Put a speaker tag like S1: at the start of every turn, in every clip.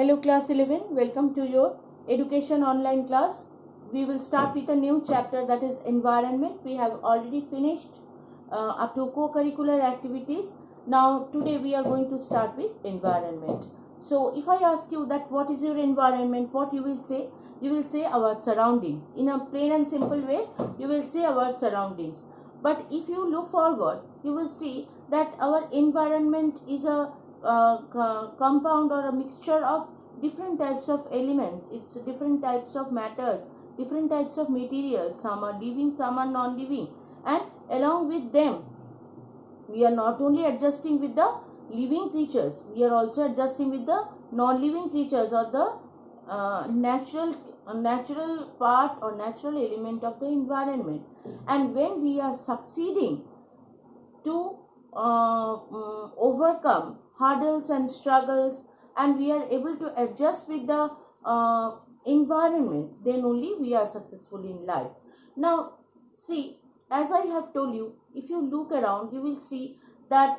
S1: Hello class 11, welcome to your education online class. We will start with a new chapter, that is environment. We have already finished up to co-curricular activities. Now today we are going to start with environment. So if I ask you that what is your environment, what you will say? You will say our surroundings. In a plain and simple way, you will say our surroundings. But if you look forward, you will see that our environment is a compound or a mixture of different types of elements. It's different types of matters, different types of materials. Some are living, some are non-living, and along with them we are not only adjusting with the living creatures, we are also adjusting with the non-living creatures, or the natural part or natural element of the environment. And when we are succeeding to overcome hurdles and struggles, and we are able to adjust with the environment, then only we are successful in life. Now see, as I have told you, if you look around, you will see that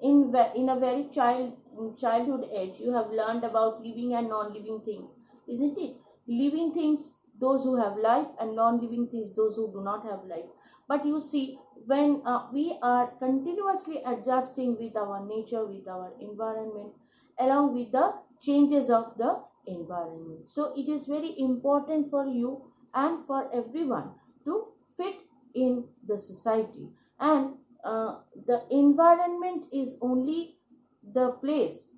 S1: in a very childhood age, you have learned about living and non-living things, isn't it? Living things, those who have life, and non-living things, those who do not have life. But you see, when we are continuously adjusting with our nature, with our environment, along with the changes of the environment, so it is very important for you and for everyone to fit in the society. And the environment is only the place.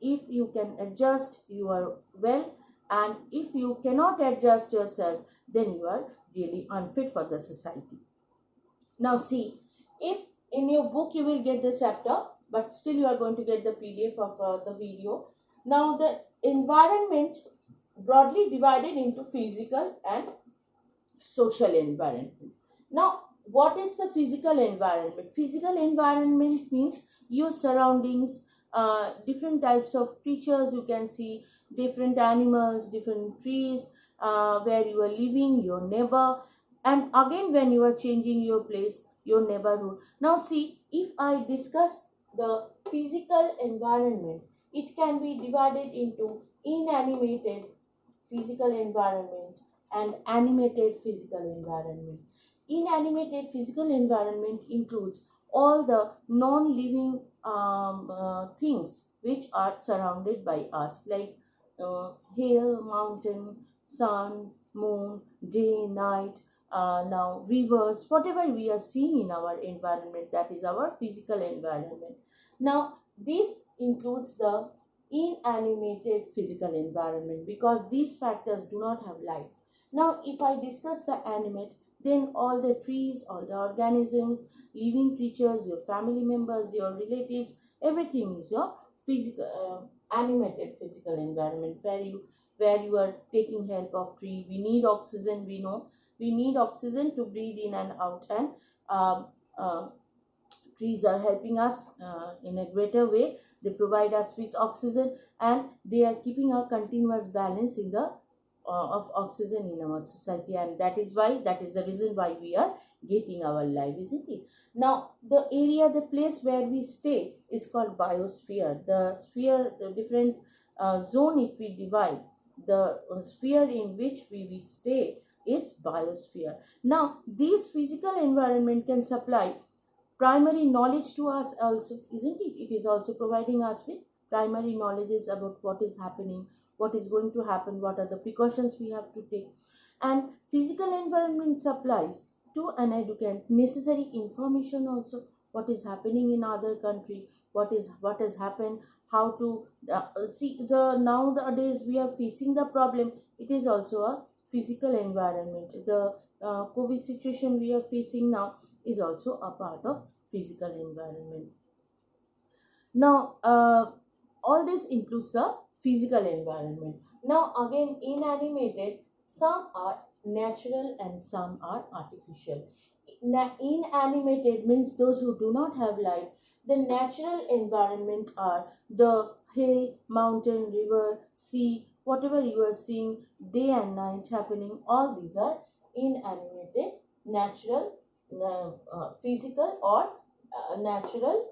S1: If you can adjust, you are well, and if you cannot adjust yourself, then you are really unfit for the society. Now see, if in your book you will get the chapter, but still you are going to get the PDF of the video. Now the environment broadly divided into physical and social environment. Now what is the physical environment? Physical environment means your surroundings, different types of creatures you can see, different animals, different trees, where you are living, your neighbor, and again when you are changing your place, your neighborhood. Now see, if I discuss the physical environment, it can be divided into inanimated physical environment and animated physical environment. Inanimated physical environment includes all the non-living things which are surrounded by us, like hill, mountain, sun, moon, day, night, now rivers, whatever we are seeing in our environment, that is our physical environment. Now this includes the inanimated physical environment, because these factors do not have life. Now if I discuss the animate, then all the trees, all the organisms, living creatures, your family members, your relatives, everything is your physical animated physical environment, where you are taking help of tree. We need oxygen, we know we need oxygen to breathe in and out, and um, uh, trees are helping us in a greater way. They provide us with oxygen, and they are keeping a continuous balance in the of oxygen in our society, and that is the reason why we are getting our life, isn't it? Now the area, the place where we stay is called biosphere. The sphere, the different zone, if we divide the sphere in which we stay, is biosphere. Now this physical environment can supply primary knowledge to us also, isn't it? It is also providing us with primary knowledges about what is happening, what is going to happen, what are the precautions we have to take. And physical environment supplies to an educant necessary information also, what is happening in other country, what has happened, how to see the nowadays we are facing the problem. It is also a physical environment. The COVID situation we are facing now is also a part of physical environment. Now all this includes the physical environment. Now again, inanimated, some are natural and some are artificial. Inanimated means those who do not have life. The natural environment are the hill, mountain, river, sea, whatever you are seeing day and night happening, all these are inanimated, natural, physical or natural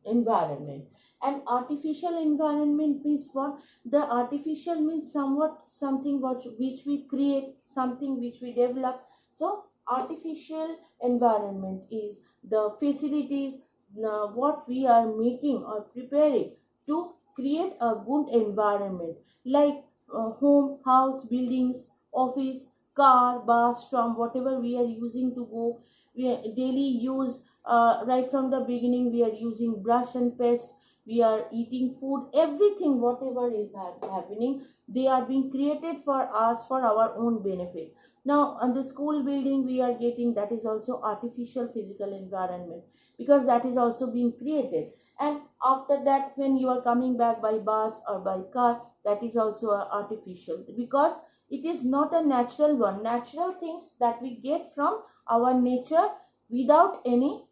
S1: environment. And artificial environment means what? The artificial means somewhat something which we create, something which we develop. So artificial environment is the facilities what we are making or preparing to create a good environment, like home, house, buildings, office, car, bus, tram, whatever we are using to go. We daily use, right from the beginning we are using brush and paste, we are eating food, everything whatever is happening, they are being created for us for our own benefit. Now on the school building we are getting, that is also artificial physical environment, because that is also being created. And after that when you are coming back by bus or by car, that is also artificial, because it is not a natural one. Natural things that we get from our nature without any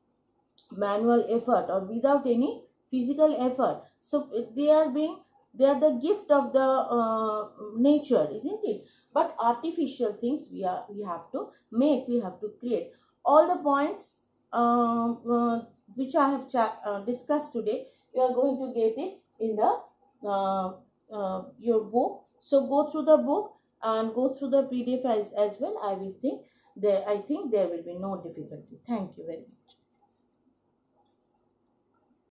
S1: manual effort or without any physical effort. So they are being, they are the gift of the nature, isn't it? But artificial things we have to make, we have to create. All the points which I have discussed today, you are going to get it in the your book. So go through the book and go through the PDF as well. I will think there, I think there will be no difficulty. Thank you very much.